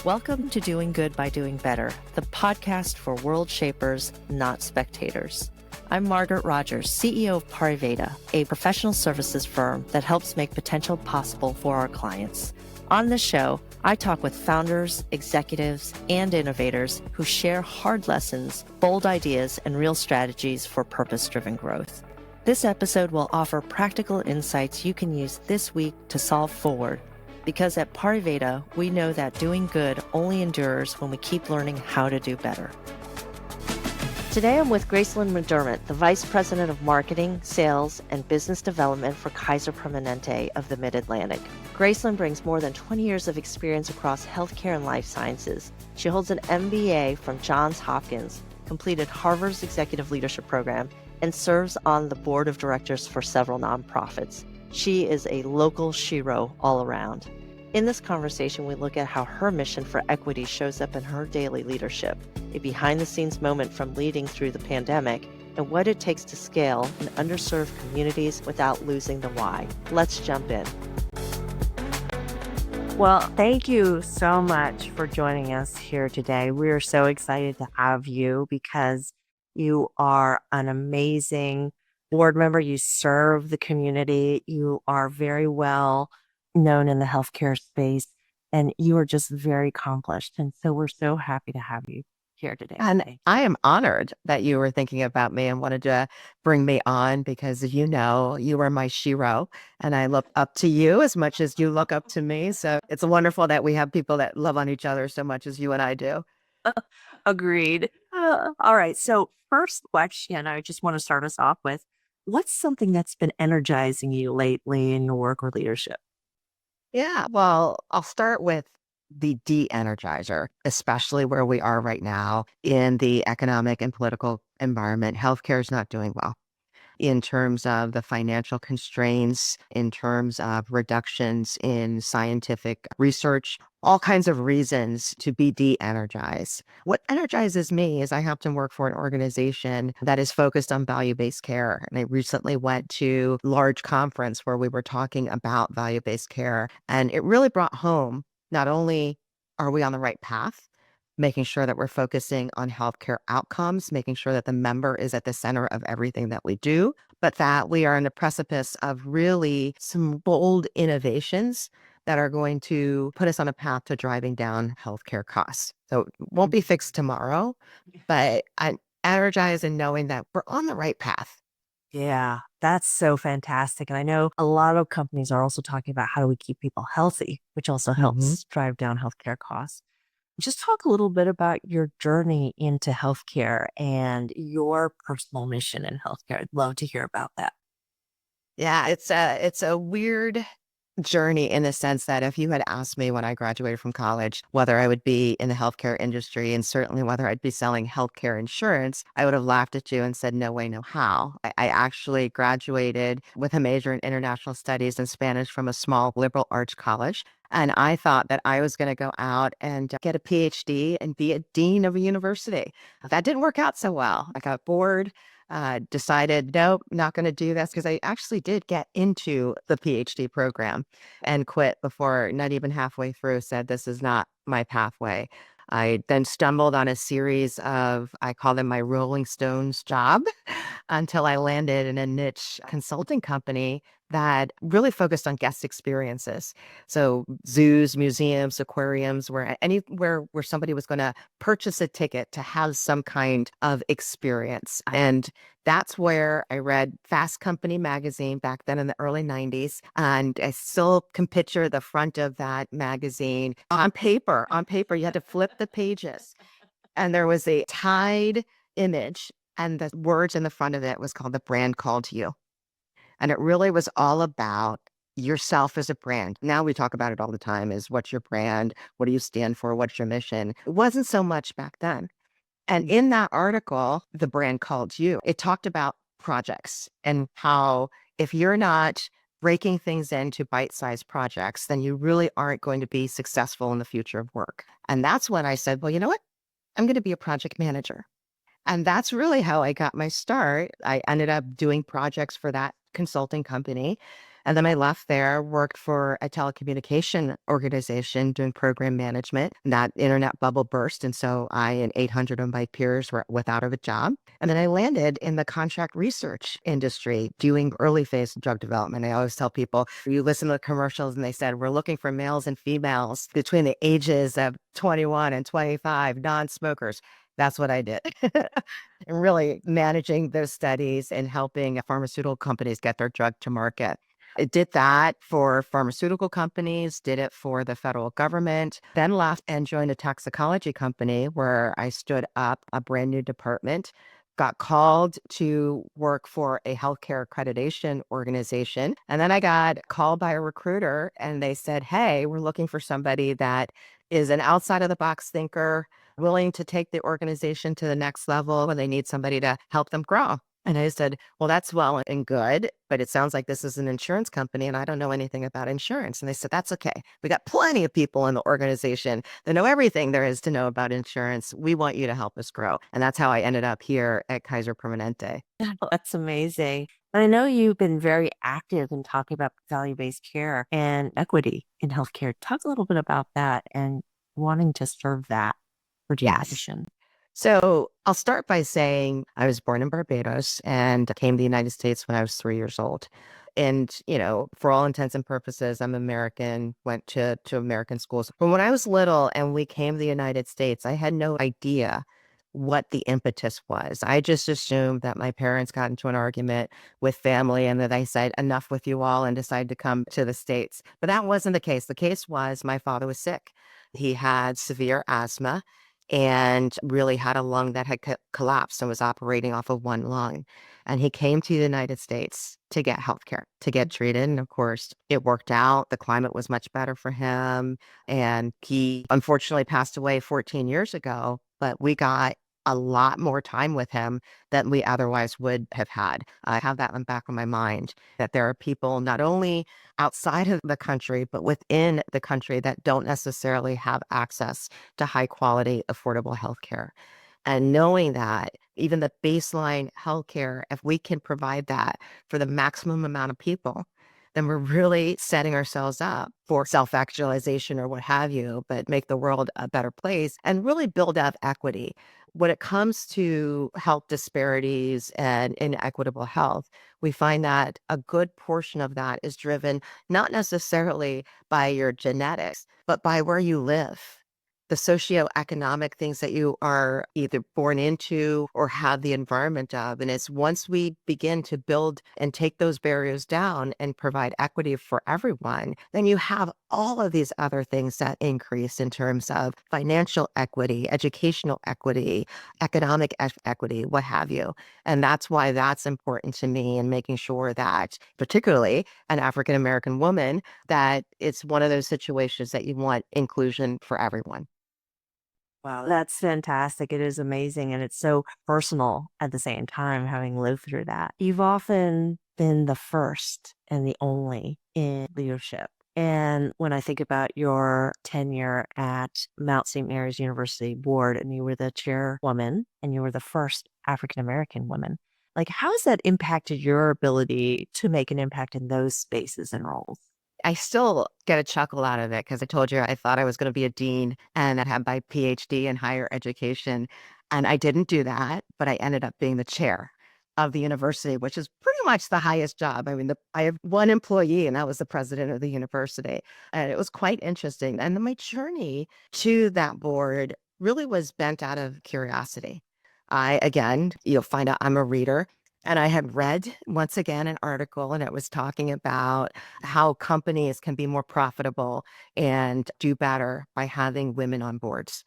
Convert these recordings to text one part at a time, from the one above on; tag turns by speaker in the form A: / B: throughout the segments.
A: Welcome to Doing Good by Doing Better, the podcast for world shapers, not spectators. I'm Margaret Rogers, CEO of Pariveda, a professional services firm that helps make potential possible for our clients. On this show, I talk with founders, executives, and innovators who share hard lessons, bold ideas, and real strategies for purpose-driven growth. This episode will offer practical insights you can use this week to solve forward. Because at Pariveda, we know that doing good only endures when we keep learning how to do better. Today, I'm with Gracelyn McDermott, the Vice President of Marketing, Sales, and Business Development for Kaiser Permanente of the Mid-Atlantic. Gracelyn brings more than 20 years of experience across healthcare and life sciences. She holds an MBA from Johns Hopkins, completed Harvard's Executive Leadership Program, and serves on the board of directors for several nonprofits. She is a local shero all around. In this conversation, we look at how her mission for equity shows up in her daily leadership, a behind-the-scenes moment from leading through the pandemic, and what it takes to scale in underserved communities without losing the why. Let's jump in. Well, thank you so much for joining us here today. We are so excited to have you because you are an amazing board member. You serve the community. You are very well known in the healthcare space, and you are just very accomplished. And so we're so happy to have you here today.
B: And I am honored that you were thinking about me and wanted to bring me on because, you know, you are my shero and I look up to you as much as you look up to me. So it's wonderful that we have people that love on each other so much as you and I do.
A: Agreed. All right. So first question, I just want to start us off with, what's something that's been energizing you lately in your work or leadership?
B: Yeah, well, I'll start with the de-energizer, especially where we are right now in the economic and political environment. Healthcare is not doing well in terms of the financial constraints, in terms of reductions in scientific research, all kinds of reasons to be de-energized. What energizes me is I happen to work for an organization that is focused on value-based care. And I recently went to a large conference where we were talking about value-based care. And it really brought home, not only are we on the right path, making sure that we're focusing on healthcare outcomes, making sure that the member is at the center of everything that we do, but that we are on the precipice of really some bold innovations that are going to put us on a path to driving down healthcare costs. So it won't be fixed tomorrow, but I'm energized in knowing that we're on the right path.
A: Yeah, that's so fantastic. And I know a lot of companies are also talking about how do we keep people healthy, which also helps drive down healthcare costs. Just talk a little bit about your journey into healthcare and your personal mission in healthcare. I'd love to hear about that.
B: Yeah, it's a weird journey in the sense that if you had asked me when I graduated from college whether I would be in the healthcare industry and certainly whether I'd be selling healthcare insurance, I would have laughed at you and said, no way, no how. I actually graduated with a major in international studies and Spanish from a small liberal arts college. And I thought that I was going to go out and get a PhD and be a dean of a university. That didn't work out so well. I got bored. Decided, nope, not going to do this because I actually did get into the PhD program and quit before not even halfway through, said this is not my pathway. I then stumbled on a series of, I call them my Rolling Stones job until I landed in a niche consulting company that really focused on guest experiences. So zoos, museums, aquariums, where anywhere where somebody was going to purchase a ticket to have some kind of experience. And that's where I read Fast Company magazine back then in the early 90s. And I still can picture the front of that magazine on paper. On paper, you had to flip the pages. And there was a Tide image, and the words in the front of it was called The Brand Called You. And it really was all about yourself as a brand. Now we talk about it all the time is what's your brand? What do you stand for? What's your mission? It wasn't so much back then. And in that article, The Brand Called You, it talked about projects and how if you're not breaking things into bite-sized projects, then you really aren't going to be successful in the future of work. And that's when I said, well, you know what? I'm going to be a project manager. And that's really how I got my start. I ended up doing projects for that consulting company. And then I left there, worked for a telecommunication organization doing program management. And that internet bubble burst. And so I and 800 of my peers were without a job. And then I landed in the contract research industry doing early phase drug development. I always tell people, you listen to the commercials and they said, we're looking for males and females between the ages of 21 and 25, non-smokers. That's what I did. And really managing those studies and helping pharmaceutical companies get their drug to market. It did that for pharmaceutical companies, did it for the federal government, then left and joined a toxicology company where I stood up a brand new department, got called to work for a healthcare accreditation organization. And then I got called by a recruiter and they said, hey, we're looking for somebody that is an outside of the box thinker, willing to take the organization to the next level, and they need somebody to help them grow. And I said, well, that's well and good, but it sounds like this is an insurance company and I don't know anything about insurance. And they said, that's okay. We got plenty of people in the organization that know everything there is to know about insurance. We want you to help us grow. And that's how I ended up here at Kaiser Permanente.
A: That's amazing. And I know you've been very active in talking about value-based care and equity in healthcare. Talk a little bit about that and wanting to serve that for
B: Yes.
A: generation.
B: So I'll start by saying I was born in Barbados and came to the United States when I was 3 years old. And, for all intents and purposes, I'm American, went to American schools. But when I was little and we came to the United States, I had no idea what the impetus was. I just assumed that my parents got into an argument with family and that they said, enough with you all, and decided to come to the States. But that wasn't the case. The case was my father was sick. He had severe asthma and really had a lung that had collapsed and was operating off of one lung. And he came to the United States to get healthcare, to get treated. And of course, it worked out. The climate was much better for him. And he unfortunately passed away 14 years ago, but we got a lot more time with him than we otherwise would have had. I have that in the back of my mind, that there are people not only outside of the country, but within the country that don't necessarily have access to high quality, affordable healthcare. And knowing that even the baseline healthcare, if we can provide that for the maximum amount of people, then we're really setting ourselves up for self-actualization or what have you, but make the world a better place and really build up equity. When it comes to health disparities and inequitable health, we find that a good portion of that is driven not necessarily by your genetics, but by where you live, the socioeconomic things that you are either born into or have the environment of. And it's once we begin to build and take those barriers down and provide equity for everyone, then you have all of these other things that increase in terms of financial equity, educational equity, economic equity, what have you. And that's why that's important to me, and making sure that, particularly an African American woman, that it's one of those situations that you want inclusion for everyone.
A: Wow, that's fantastic. It is amazing. And it's so personal at the same time, having lived through that. You've often been the first and the only in leadership. And when I think about your tenure at Mount St. Mary's University Board, and you were the chairwoman and you were the first African American woman, like how has that impacted your ability to make an impact in those spaces and roles?
B: I still get a chuckle out of it because I told you I thought I was going to be a dean and I'd have my PhD in higher education. And I didn't do that, but I ended up being the chair of the university, which is pretty much the highest job. I mean, I have one employee, and that was the president of the university. And it was quite interesting. And then my journey to that board really was bent out of curiosity. Again, you'll find out I'm a reader. And I had read once again an article, and it was talking about how companies can be more profitable and do better by having women on boards.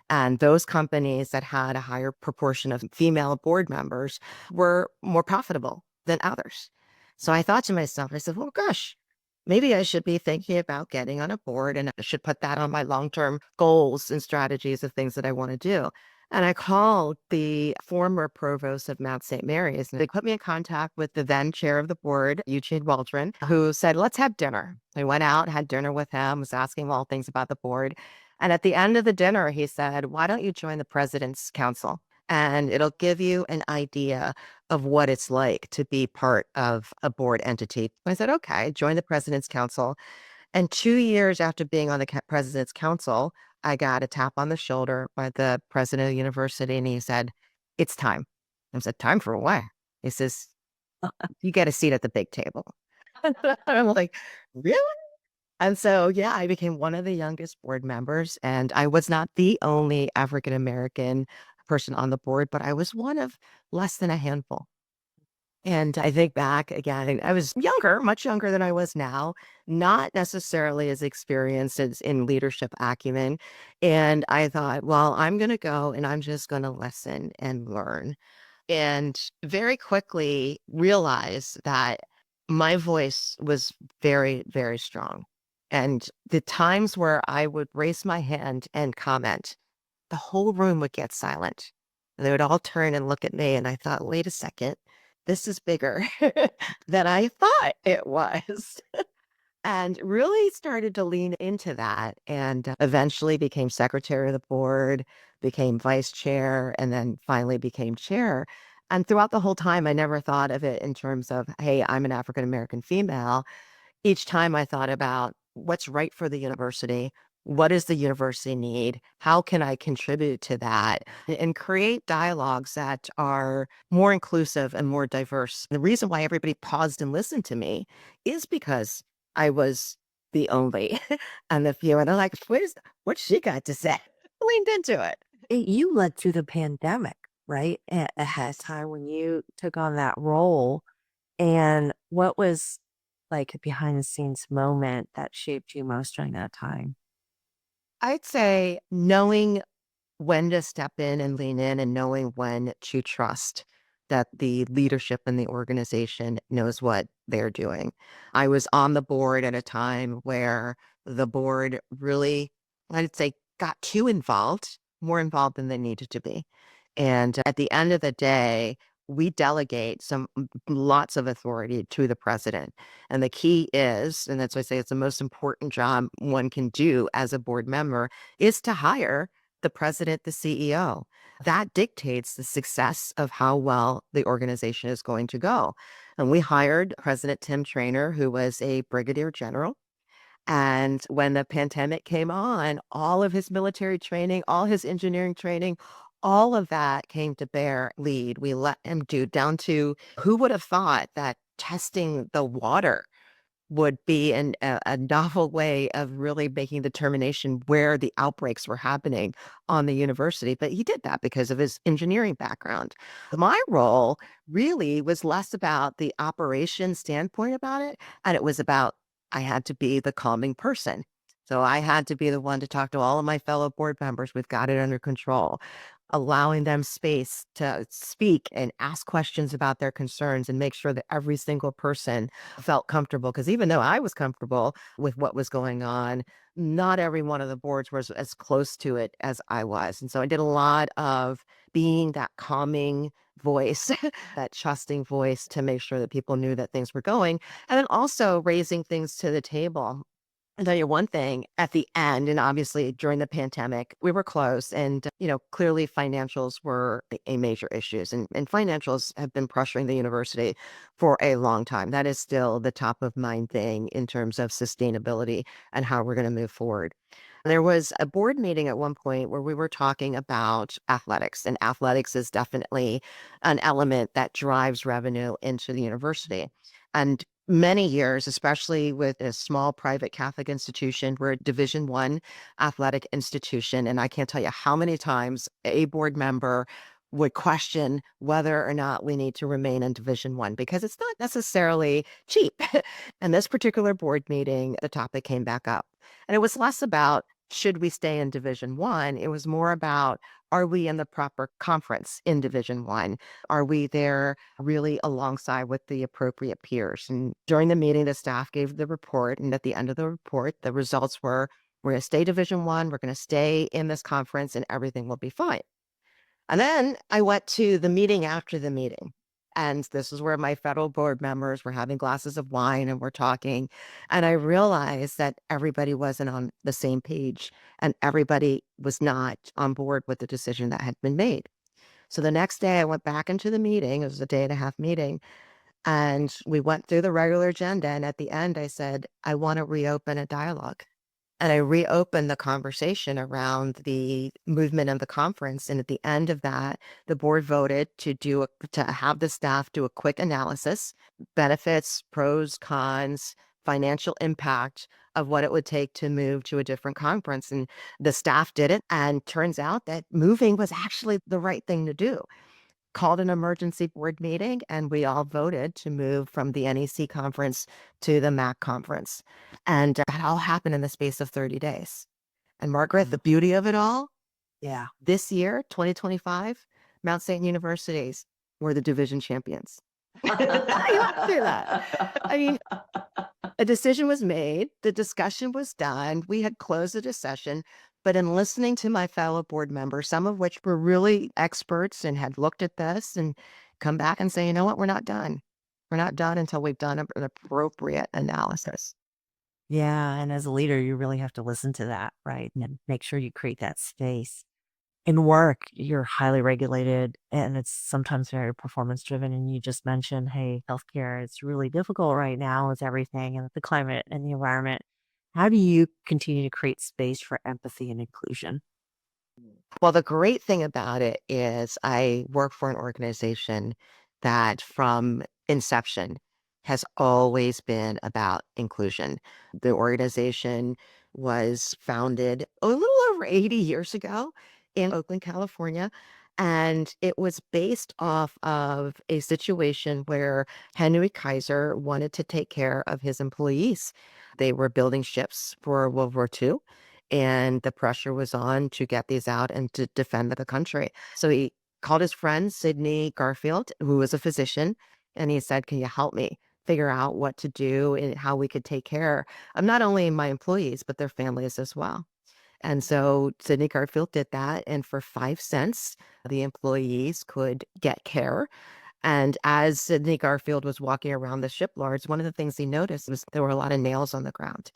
B: And those companies that had a higher proportion of female board members were more profitable than others. So I thought to myself, I said, well, gosh, maybe I should be thinking about getting on a board, and I should put that on my long-term goals and strategies of things that I want to do. And I called the former provost of Mount St. Mary's, and they put me in contact with the then chair of the board, Eugene Waldron, who said, let's have dinner. I went out, had dinner with him, was asking him all things about the board. And at the end of the dinner, he said, why don't you join the president's council? And it'll give you an idea of what it's like to be part of a board entity. I said, okay, join the President's Council. And 2 years after being on the President's Council, I got a tap on the shoulder by the president of the university, and he said, it's time. I said, time for what? He says, you get a seat at the big table. I'm like, really? And so, yeah, I became one of the youngest board members, and I was not the only African American person on the board, but I was one of less than a handful. And I think back again, I was younger, much younger than I was now, not necessarily as experienced as in leadership acumen. And I thought, well, I'm going to go and I'm just going to listen and learn. And very quickly realized that my voice was very, very strong. And the times where I would raise my hand and comment, the whole room would get silent. And they would all turn and look at me. And I thought, wait a second, this is bigger than I thought it was. And really started to lean into that and eventually became secretary of the board, became vice chair, and then finally became chair. And throughout the whole time, I never thought of it in terms of, hey, I'm an African American female. Each time I thought about what's right for the university, what does the university need? How can I contribute to that and create dialogues that are more inclusive and more diverse? The reason why everybody paused and listened to me is because I was the only and the few. And they're like, what's she got to say? Leaned into it.
C: You led through the pandemic, right? Ahead of time when you took on that role. And what was like a behind the scenes moment that shaped you most during that time?
B: I'd say knowing when to step in and lean in and knowing when to trust that the leadership in the organization knows what they're doing. I was on the board at a time where the board really, I'd say, got too involved, more involved than they needed to be. And at the end of the day, we delegate lots of authority to the president. And the key is, and that's why I say it's the most important job one can do as a board member, is to hire the president, the CEO. That dictates the success of how well the organization is going to go. And we hired President Tim Traynor, who was a brigadier general. And when the pandemic came on, all of his military training, all his engineering training, all of that came to bear lead. We let him do down to who would have thought that testing the water would be a novel way of really making determination where the outbreaks were happening on the university. But he did that because of his engineering background. My role really was less about the operation standpoint about it, and it was about I had to be the calming person. So I had to be the one to talk to all of my fellow board members. We've got it under control, allowing them space to speak and ask questions about their concerns and make sure that every single person felt comfortable. Because even though I was comfortable with what was going on, not every one of the boards was as close to it as I was. And so I did a lot of being that calming voice, that trusting voice to make sure that people knew that things were going. And then also raising things to the table. I'll tell you one thing at the end, and obviously during the pandemic, we were close and, clearly financials were a major issues and financials have been pressuring the university for a long time. That is still the top of mind thing in terms of sustainability and how we're going to move forward. There was a board meeting at one point where we were talking about athletics, and athletics is definitely an element that drives revenue into the university. And many years, especially with a small private Catholic institution, we're a Division I athletic institution. And I can't tell you how many times a board member would question whether or not we need to remain in Division I because it's not necessarily cheap. And this particular board meeting, the topic came back up. And it was less about should we stay in Division I? It was more about are we in the proper conference in Division I? Are we there really alongside with the appropriate peers? And during the meeting, the staff gave the report. And at the end of the report, the results were we're going to stay Division I, we're going to stay in this conference, and everything will be fine. And then I went to the meeting after the meeting. And this is where my federal board members were having glasses of wine and we're talking. And I realized that everybody wasn't on the same page and everybody was not on board with the decision that had been made. So the next day I went back into the meeting. It was a day and a half meeting. And we went through the regular agenda. And at the end, I said, I want to reopen a dialogue. And I reopened the conversation around the movement of the conference. And at the end of that, the board voted to have the staff do a quick analysis, benefits, pros, cons, financial impact of what it would take to move to a different conference. And the staff did it. And turns out that moving was actually the right thing to do. Called an emergency board meeting, and we all voted to move from the NEC conference to the MAC conference. And that all happened in the space of 30 days. And Margaret, the beauty of it all,
C: Yeah.
B: this year, 2025, Mount St. Universities were the division champions. You have to do that. I mean, a decision was made, the discussion was done, we had closed the discussion, but in listening to my fellow board members, some of which were really experts and had looked at this and come back and say, you know what, we're not done. We're not done until we've done an appropriate analysis.
C: Yeah. And as a leader, you really have to listen to that, right? And make sure you create that space. In work, you're highly regulated and it's sometimes very performance driven. And you just mentioned, hey, healthcare is really difficult right now with everything and the climate and the environment. How do you continue to create space for empathy and inclusion?
B: Well, the great thing about it is I work for an organization that from inception has always been about inclusion. The organization was founded a little over 80 years ago in Oakland, California. And it was based off of a situation where Henry Kaiser wanted to take care of his employees. They were building ships for World War II and the pressure was on to get these out and to defend the country. So he called his friend, Sidney Garfield, who was a physician, and he said, can you help me figure out what to do and how we could take care of not only my employees, but their families as well. And so Sidney Garfield did that. And for 5 cents, the employees could get care. And as Sidney Garfield was walking around the shipyards, one of the things he noticed was there were a lot of nails on the ground.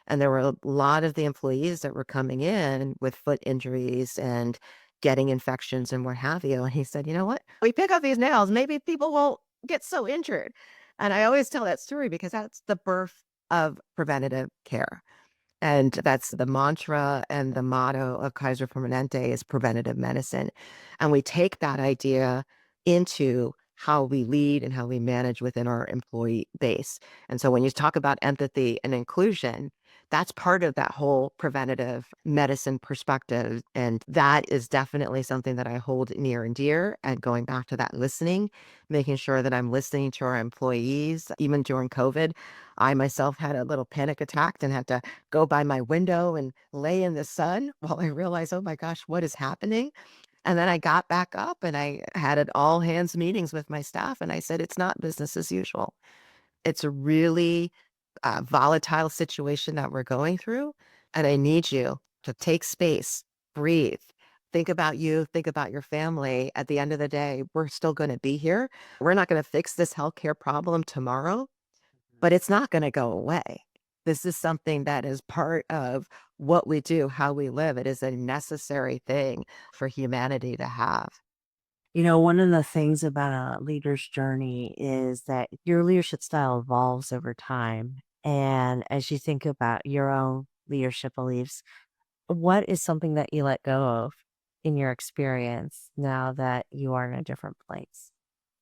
B: And there were a lot of the employees that were coming in with foot injuries and getting infections and what have you. And he said, you know what? We pick up these nails, maybe people won't get so injured. And I always tell that story because that's the birth of preventative care. And that's the mantra and the motto of Kaiser Permanente is preventative medicine. And we take that idea into how we lead and how we manage within our employee base. And so when you talk about empathy and inclusion, that's part of that whole preventative medicine perspective. And that is definitely something that I hold near and dear. And going back to that listening, making sure that I'm listening to our employees, even during COVID, I myself had a little panic attack and had to go by my window and lay in the sun while I realized, oh my gosh, what is happening? And then I got back up and I had an all hands meetings with my staff. And I said, it's not business as usual. It's a really volatile situation that we're going through. And I need you to take space, breathe, think about you, think about your family. At the end of the day, we're still going to be here. We're not going to fix this healthcare problem tomorrow, but it's not going to go away. This is something that is part of what we do, how we live. It is a necessary thing for humanity to have.
C: You know, one of the things about a leader's journey is that your leadership style evolves over time. And as you think about your own leadership beliefs, what is something that you let go of in your experience now that you are in a different place?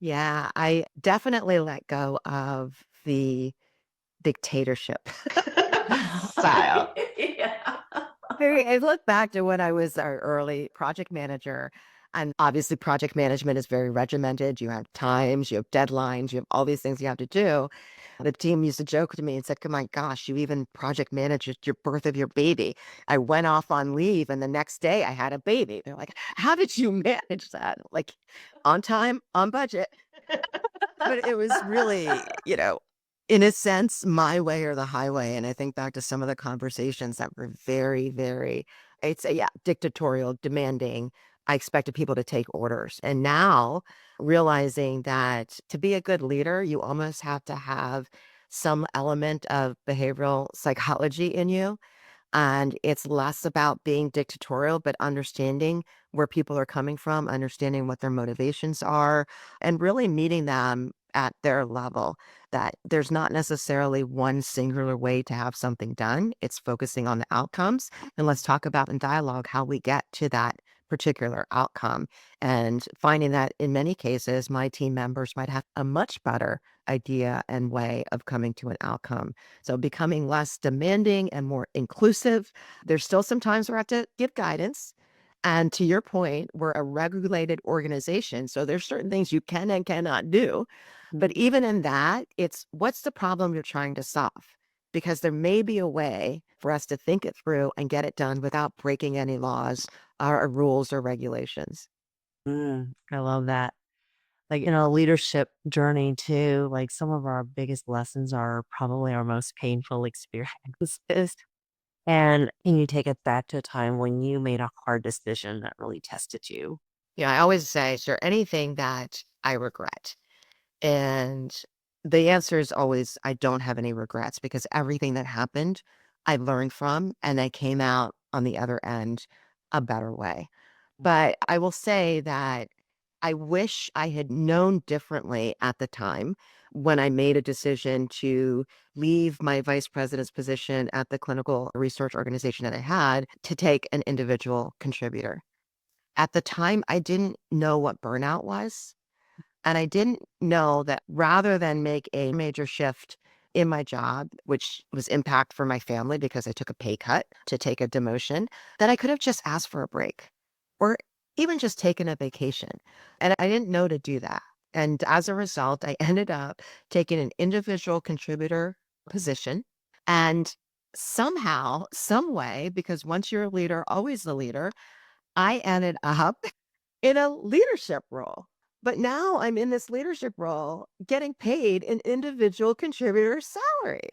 B: Yeah, I definitely let go of the dictatorship style.
C: Yeah.
B: I look back to when I was our early project manager, and obviously project management is very regimented. You have times, you have deadlines, you have all these things you have to do. The team used to joke to me and said, "Oh my gosh, you even project managed your birth of your baby." I went off on leave, and the next day I had a baby. They're like, "How did you manage that?" Like, on time, on budget. But it was really, in a sense, my way or the highway. And I think back to some of the conversations that were very, very, I'd say, yeah, dictatorial, demanding. I expected people to take orders. And now realizing that to be a good leader, you almost have to have some element of behavioral psychology in you. And it's less about being dictatorial, but understanding where people are coming from, understanding what their motivations are, and really meeting them at their level. That there's not necessarily one singular way to have something done. It's focusing on the outcomes. And let's talk about in dialogue how we get to that particular outcome. And finding that in many cases, my team members might have a much better idea and way of coming to an outcome. So becoming less demanding and more inclusive. There's still some times where I have to give guidance. And to your point, we're a regulated organization. So there's certain things you can and cannot do. But even in that, it's what's the problem you're trying to solve? Because there may be a way for us to think it through and get it done without breaking any laws or rules or regulations.
C: I love that. Like in a leadership journey too, like some of our biggest lessons are probably our most painful experiences. And can you take us back to a time when you made a hard decision that really tested you?
B: Yeah, I always say, is there anything that I regret? And the answer is always, I don't have any regrets because everything that happened, I learned from and I came out on the other end a better way. But I will say that I wish I had known differently at the time when I made a decision to leave my vice president's position at the clinical research organization that I had to take an individual contributor. At the time, I didn't know what burnout was. And I didn't know that rather than make a major shift in my job, which was impact for my family because I took a pay cut to take a demotion, that I could have just asked for a break or even just taken a vacation. And I didn't know to do that. And as a result, I ended up taking an individual contributor position. And somehow, some way, because once you're a leader, always the leader, I ended up in a leadership role. But now I'm in this leadership role getting paid an individual contributor salary.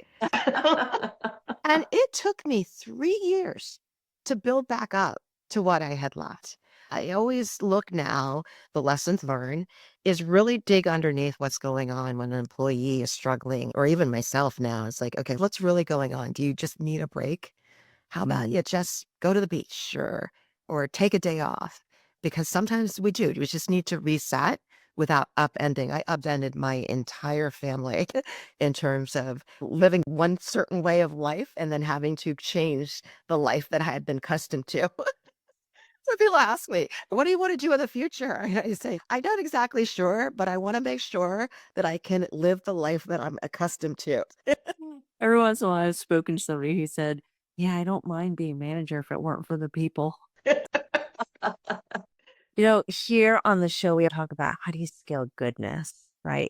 B: And it took me 3 years to build back up to what I had lost. I always look now, the lessons learned is really dig underneath what's going on when an employee is struggling, or even myself now. It's like, okay, what's really going on? Do you just need a break? How about you just go to the beach or take a day off? Because sometimes we do. We just need to reset without upending. I upended my entire family in terms of living one certain way of life and then having to change the life that I had been accustomed to. So people ask me, what do you want to do in the future? And I say, I'm not exactly sure, but I want to make sure that I can live the life that I'm accustomed to.
C: Every once in a while, I've spoken to somebody who said, "Yeah, I don't mind being manager if it weren't for the people." Here on the show, we talk about how do you scale goodness, right?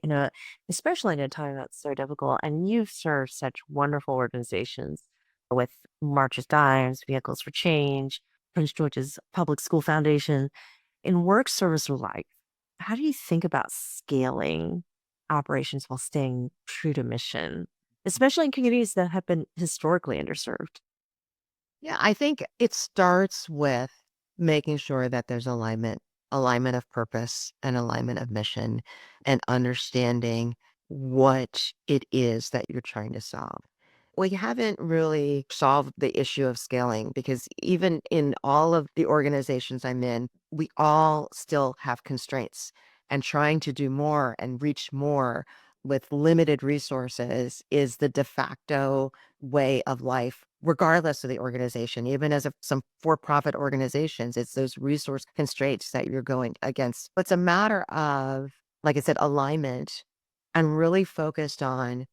C: Especially in a time that's so difficult. And you've served such wonderful organizations with Marches Dimes, Vehicles for Change, Prince George's Public School Foundation. In work, service, or life, how do you think about scaling operations while staying true to mission, especially in communities that have been historically underserved?
B: Yeah, I think it starts with making sure that there's alignment of purpose and alignment of mission and understanding what it is that you're trying to solve. We haven't really solved the issue of scaling because even in all of the organizations I'm in, we all still have constraints and trying to do more and reach more with limited resources is the de facto way of life, regardless of the organization. Even as some for-profit organizations, it's those resource constraints that you're going against. It's a matter of, like I said, alignment and really focused on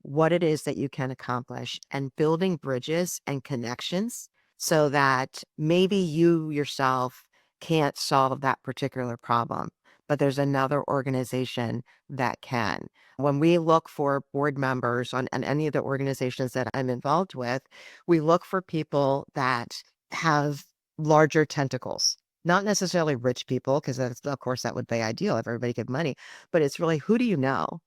B: what it is that you can accomplish and building bridges and connections so that maybe you yourself can't solve that particular problem, but there's another organization that can. When we look for board members on any of the organizations that I'm involved with, we look for people that have larger tentacles. Not necessarily rich people, because of course that would be ideal if everybody could money, but it's really who do you know?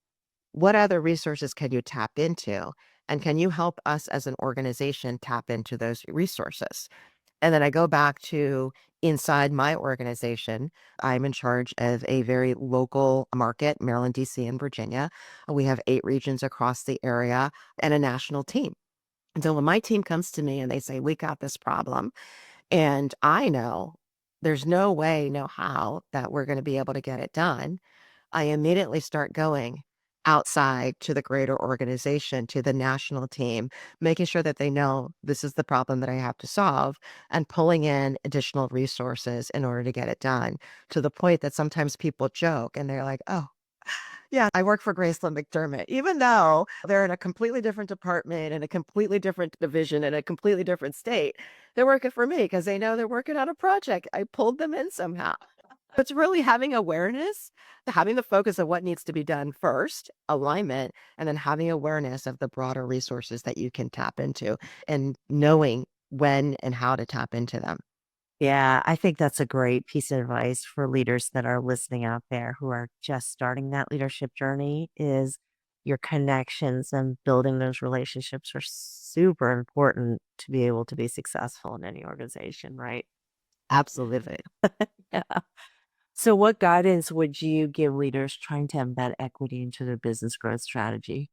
B: What other resources can you tap into? And can you help us as an organization tap into those resources? And then I go back to inside my organization, I'm in charge of a very local market, Maryland, DC, and Virginia. We have 8 regions across the area and a national team. And so when my team comes to me and they say, we got this problem, and I know there's no way, no how that we're going to be able to get it done, I immediately start going outside to the greater organization, to the national team, making sure that they know this is the problem that I have to solve and pulling in additional resources in order to get it done, to the point that sometimes people joke and they're like, oh, yeah, I work for Gracelyn McDermott, even though they're in a completely different department and a completely different division in a completely different state. They're working for me because they know they're working on a project. I pulled them in somehow. It's really having awareness, having the focus of what needs to be done first, alignment, and then having awareness of the broader resources that you can tap into and knowing when and how to tap into them.
C: Yeah, I think that's a great piece of advice for leaders that are listening out there who are just starting that leadership journey is your connections and building those relationships are super important to be able to be successful in any organization, right?
B: Absolutely.
C: Yeah. So what guidance would you give leaders trying to embed equity into their business growth strategy?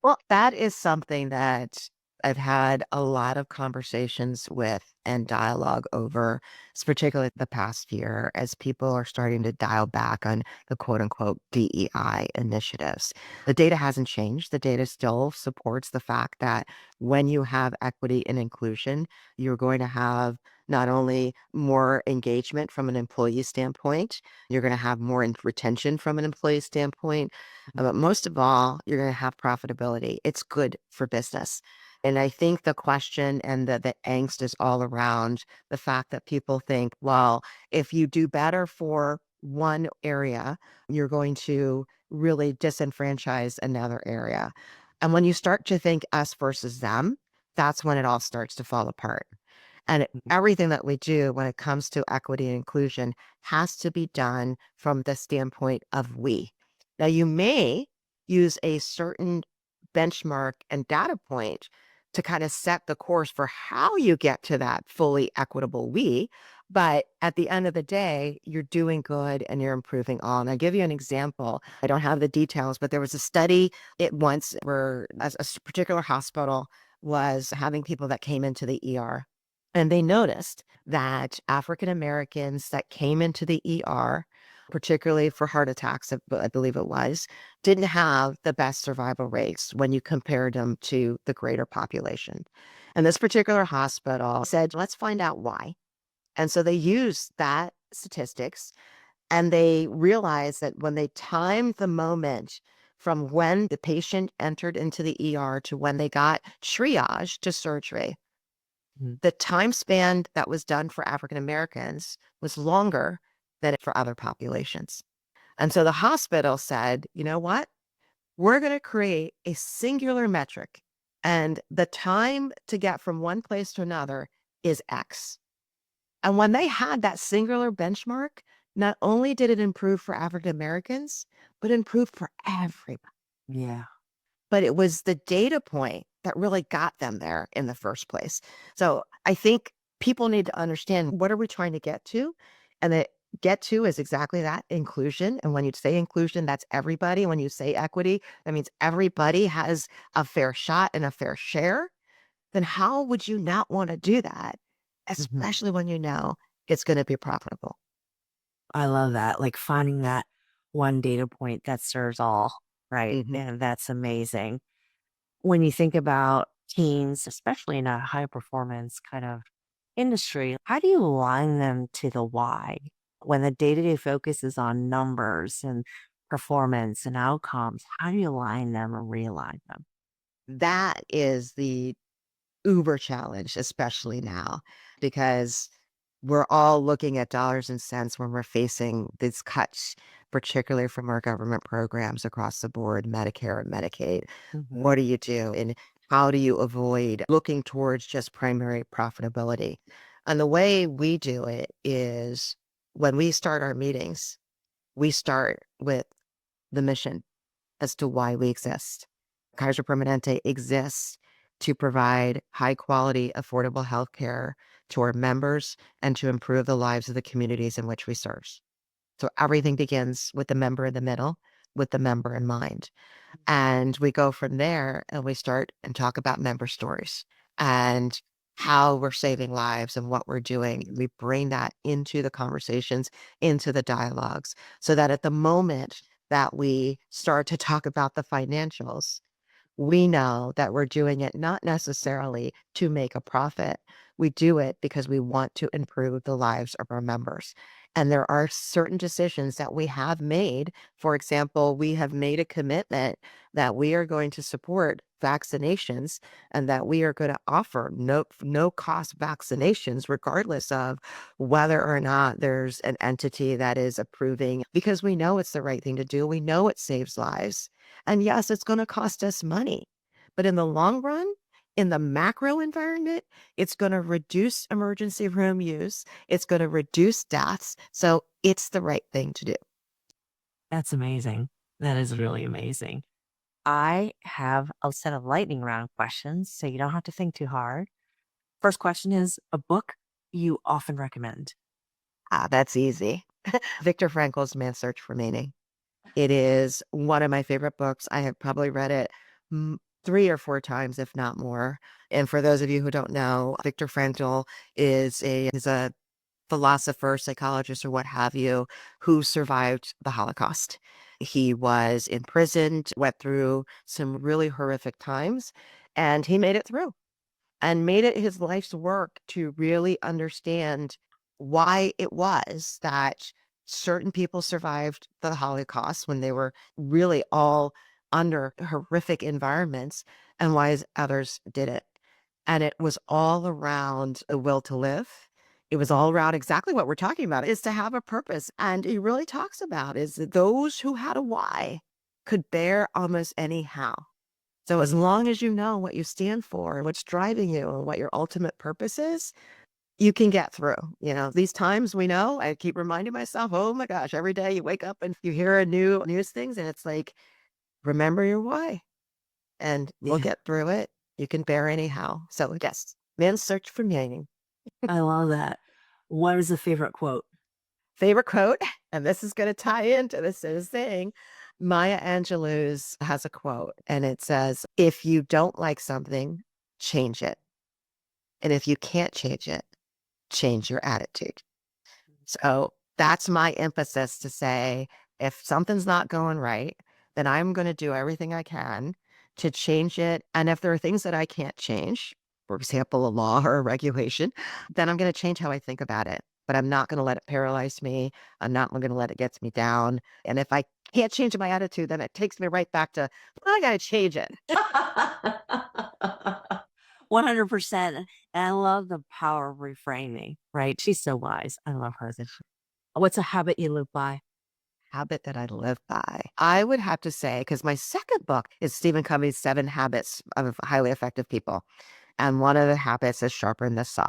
B: Well, that is something that I've had a lot of conversations with and dialogue over, particularly the past year, as people are starting to dial back on the quote unquote DEI initiatives. The data hasn't changed. The data still supports the fact that when you have equity and inclusion, you're going to have not only more engagement from an employee standpoint, you're going to have more retention from an employee standpoint, but most of all, you're going to have profitability. It's good for business. And I think the question and the angst is all around the fact that people think, well, if you do better for one area, you're going to really disenfranchise another area. And when you start to think us versus them, that's when it all starts to fall apart. And
C: Mhm.
B: everything that we do when it comes to equity and inclusion has to be done from the standpoint of we. Now, you may use a certain benchmark and data point to kind of set the course for how you get to that fully equitable we. But at the end of the day, you're doing good and you're improving all. And I'll give you an example. I don't have the details, but there was a study it once where a particular hospital was having people that came into the ER. And they noticed that African Americans that came into the ER, particularly for heart attacks, I believe it was, didn't have the best survival rates when you compared them to the greater population. And this particular hospital said, let's find out why. And so they used that statistics and they realized that when they timed the moment from when the patient entered into the ER to when they got triage to surgery,
C: Mhm.
B: the time span that was done for African Americans was longer than for other populations. And so the hospital said, you know what? We're going to create a singular metric, and the time to get from one place to another is X. And when they had that singular benchmark, not only did it improve for African Americans, but improved for everybody.
C: Yeah.
B: But it was the data point that really got them there in the first place. So I think people need to understand, what are we trying to get to? And the get to is exactly that, inclusion. And when you say inclusion, that's everybody. When you say equity, that means everybody has a fair shot and a fair share. Then how would you not want to do that?
C: Mhm.
B: Especially when you know it's going to be profitable.
C: I love that. Like finding that one data point that serves all, right?
B: Mhm.
C: And that's amazing. When you think about teams, especially in a high performance kind of industry, how do you align them to the why? When the day to day focus is on numbers and performance and outcomes, how do you align them and realign them?
B: That is the uber challenge, especially now, because we're all looking at dollars and cents when we're facing these cuts, particularly from our government programs across the board, Medicare and Medicaid.
C: Hmm.
B: What do you do? And how do you avoid looking towards just primary profitability? And the way we do it is when we start our meetings, we start with the mission as to why we exist. Kaiser Permanente exists to provide high quality, affordable health care to our members and to improve the lives of the communities in which we serve. So everything begins with the member in the middle. with the member in mind. And we go from there and we start and talk about member stories and how we're saving lives and what we're doing. We bring that into the conversations, into the dialogues, so that at the moment that we start to talk about the financials, we know that we're doing it not necessarily to make a profit. We do it because we want to improve the lives of our members. And there are certain decisions that we have made. For example, we have made a commitment that we are going to support vaccinations and that we are going to offer no cost vaccinations, regardless of whether or not there's an entity that is approving, because we know it's the right thing to do. We know it saves lives. And yes, it's going to cost us money. But in the long run, in the macro environment, it's going to reduce emergency room use. It's going to reduce deaths. So it's the right thing to do.
C: That's amazing. That is really amazing. I have a set of lightning round questions, so you don't have to think too hard. First question is a book you often recommend.
B: That's easy. Viktor Frankl's Man's Search for Meaning. It is one of my favorite books. I have probably read it 3 or 4 times, if not more. And for those of you who don't know, Viktor Frankl is a philosopher, psychologist, or what have you, who survived the Holocaust. He was imprisoned, went through some really horrific times, and he made it through and made it his life's work to really understand why it was that certain people survived the Holocaust when they were really all under horrific environments and why others didn't. And it was all around a will to live. It was all around exactly what we're talking about, is to have a purpose. And he really talks about is that those who had a why could bear almost any how. So as long as you know what you stand for and what's driving you and what your ultimate purpose is, you can get through. These times we know, I keep reminding myself, oh my gosh, every day you wake up and you hear a new news things and it's like, remember your why and we'll get through it. You can bear anyhow. So yes, Man's Search for Meaning.
C: I love that. What is a favorite quote?
B: Favorite quote, and this is going to tie into this thing. Maya Angelou's has a quote, and it says, if you don't like something, change it. And if you can't change it, change your attitude. So that's my emphasis to say, if something's not going right, then I'm going to do everything I can to change it. And if there are things that I can't change, for example, a law or a regulation, then I'm going to change how I think about it. But I'm not going to let it paralyze me. I'm not going to let it get me down. And if I can't change my attitude, then it takes me right back to, well, I got to change it.
C: 100%. And I love the power of reframing, right? She's so wise. I love her. What's a habit you live by?
B: Habit that I live by. I would have to say, because my second book is Stephen Covey's 7 Habits of Highly Effective People. And one of the habits is sharpen the saw.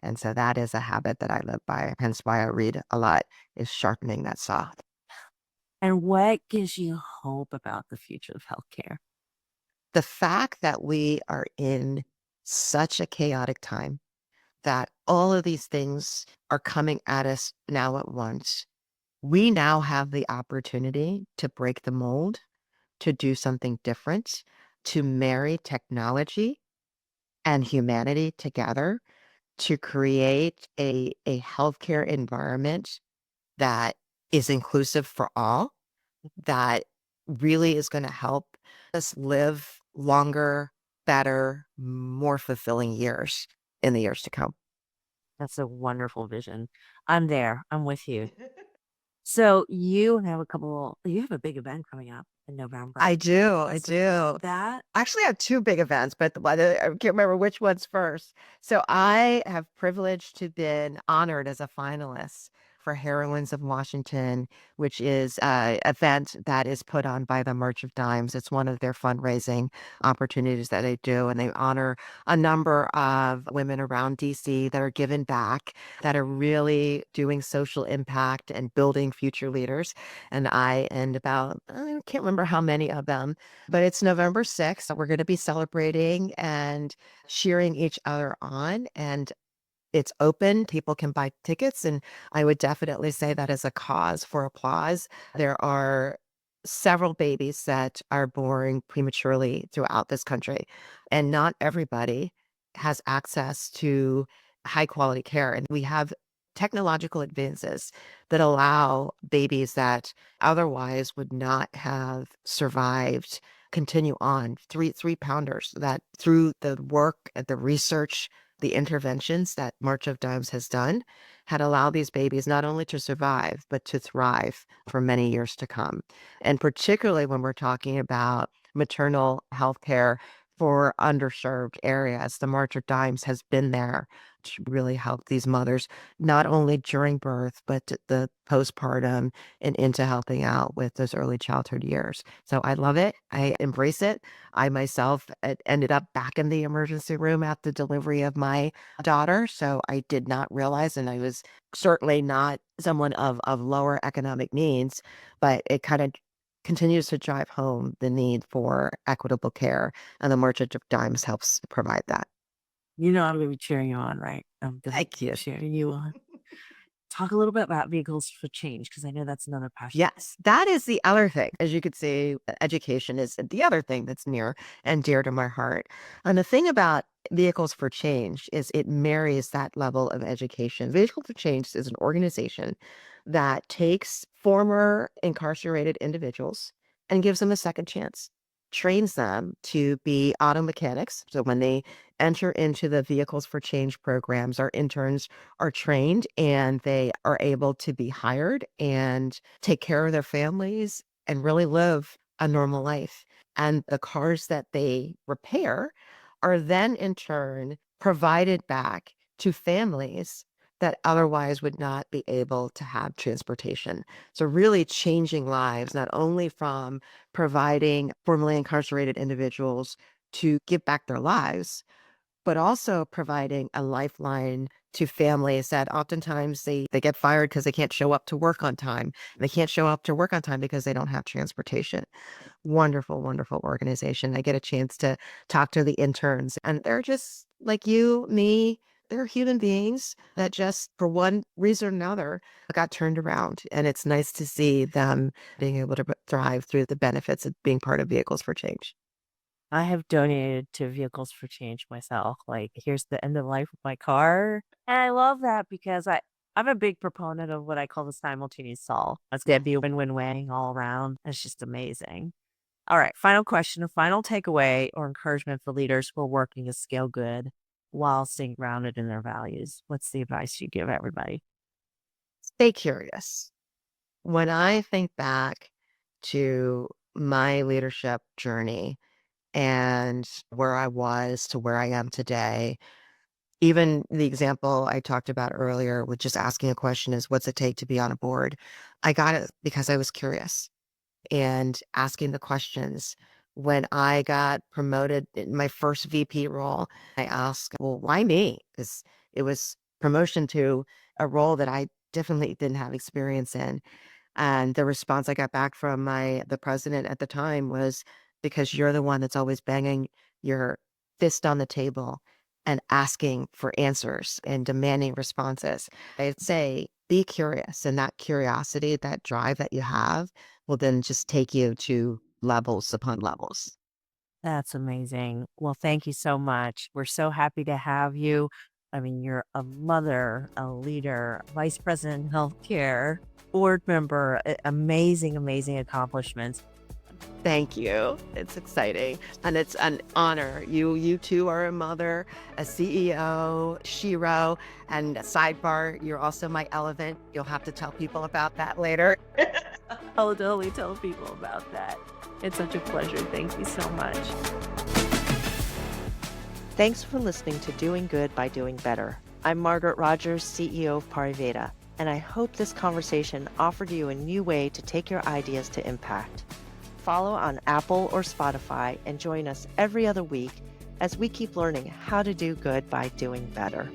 B: And so that is a habit that I live by. Hence why I read a lot, is sharpening that saw.
C: And what gives you hope about the future of healthcare?
B: The fact that we are in such a chaotic time, that all of these things are coming at us now at once. We now have the opportunity to break the mold, to do something different, to marry technology and humanity together to create a healthcare environment that is inclusive for all, that really is going to help us live longer, better, more fulfilling years in the years to come.
C: That's a wonderful vision. I'm there. I'm with you. So you have a big event coming up in November.
B: I do.
C: That
B: I actually have 2 big events, but I can't remember which one's first. So I have privileged to been honored as a finalist for Heroines of Washington, which is an event that is put on by the March of Dimes. It's one of their fundraising opportunities that they do, and they honor a number of women around DC that are giving back, that are really doing social impact and building future leaders. And I can't remember how many of them, but it's November 6th. We're going to be celebrating and cheering each other on. And it's open. People can buy tickets. And I would definitely say that is a cause for applause. There are several babies that are born prematurely throughout this country, and not everybody has access to high quality care. And we have technological advances that allow babies that otherwise would not have survived continue on. Three pounders that through the work and the research, the interventions that March of Dimes has done had allowed these babies not only to survive, but to thrive for many years to come. And particularly when we're talking about maternal health care for underserved areas, the March of Dimes has been there to really help these mothers, not only during birth, but the postpartum and into helping out with those early childhood years. So I love it. I embrace it. I myself ended up back in the emergency room at the delivery of my daughter. So I did not realize, and I was certainly not someone of lower economic means, but it kind of continues to drive home the need for equitable care. And the March of Dimes helps provide that.
C: You know, I'm going to be cheering you on, right? I'm going to
B: Thank
C: be
B: you.
C: cheering you on. Talk a little bit about vehicles for change, because I know that's another passion.
B: Yes, that is the other thing. As you could see, education is the other thing that's near and dear to my heart. And the thing about Vehicles for Change is it marries that level of education. Vehicles for Change is an organization that takes former incarcerated individuals and gives them a second chance, trains them to be auto mechanics. So when they enter into the Vehicles for Change programs, our interns are trained and they are able to be hired and take care of their families and really live a normal life. And the cars that they repair are then in turn provided back to families that otherwise would not be able to have transportation. So really changing lives, not only from providing formerly incarcerated individuals to give back their lives, but also providing a lifeline to families that oftentimes they get fired because they can't show up to work on time. They can't show up to work on time because they don't have transportation. Wonderful, wonderful organization. I get a chance to talk to the interns, and they're just like you, me. They're human beings that just, for one reason or another, got turned around. And it's nice to see them being able to thrive through the benefits of being part of Vehicles for Change.
C: I have donated to Vehicles for Change myself. Like, here's the end of life of my car. And I love that because I'm a big proponent of what I call the simultaneous solve. It's going to be a win-win-win all around. It's just amazing. All right. Final question, a final takeaway or encouragement for leaders who are working to scale good while staying grounded in their values. What's the advice you give everybody?
B: Stay curious. When I think back to my leadership journey and where I was to where I am today, even the example I talked about earlier with just asking a question is, what's it take to be on a board? I got it because I was curious and asking the questions. When I got promoted in my first VP role, I asked, well, why me? Because it was promotion to a role that I definitely didn't have experience in. And the response I got back from the president at the time was, because you're the one that's always banging your fist on the table and asking for answers and demanding responses. I'd say be curious, and that curiosity, that drive that you have will then just take you to levels upon levels.
C: That's amazing. Well, thank you so much. We're so happy to have you. I mean, you're a mother, a leader, vice president in healthcare, board member, amazing, amazing accomplishments.
B: Thank you. It's exciting and it's an honor. You too are a mother, a CEO, Shiro, and a sidebar, you're also my elephant. You'll have to tell people about that later.
C: I'll totally tell people about that. It's such a pleasure. Thank you so much.
A: Thanks for listening to Doing Good by Doing Better. I'm Margaret Rogers, CEO of Pariveda, and I hope this conversation offered you a new way to take your ideas to impact. Follow on Apple or Spotify and join us every other week as we keep learning how to do good by doing better.